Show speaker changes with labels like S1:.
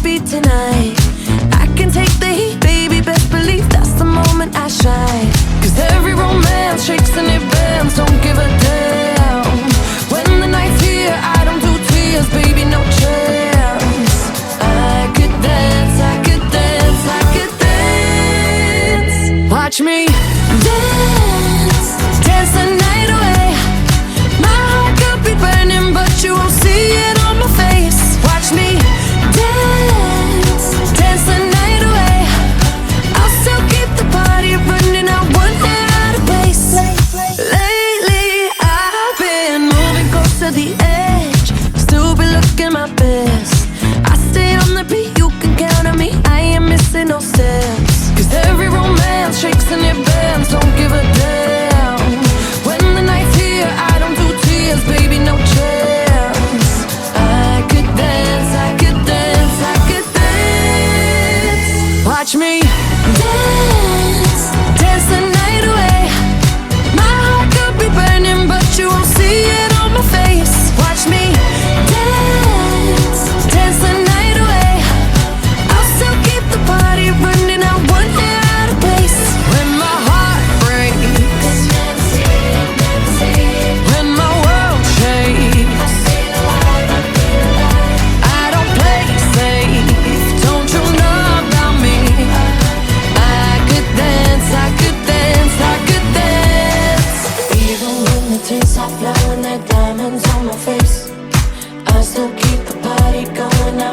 S1: be tonight. I can take the heat, baby, best believe that's the moment I shine. Cause every romance shakes and it bends, don't give a damn. When the night's here, I don't do tears, baby, no chance. I could dance, I could dance, I could dance. Watch me dance, dance the night away. My heart could be burning, but you won't see it on my face. Watch me dance, dance the night away. I'll still keep the party running, I won't get out of place. Lately I've been moving close to the edge, still be looking my best. I stay on the beat, you can count on me, I ain't missing no steps. Cause every romance shakes and it bends, don't give a damn. When the night's here, I don't do tears, baby, no chance. I could dance, I could dance, I could dance. Watch me dance, dance the night away. My heart could be burning, but you won't see it on my face. Watch me dance, dance the night away. I'll still keep the party running, I won't get out of place. When my heart breaks, when my world shakes, I don't play safe, don't you know about me? I could dance, I could dance, I could dance. Even when the tears are flowing, like diamonds on my face, I still keep the party going, I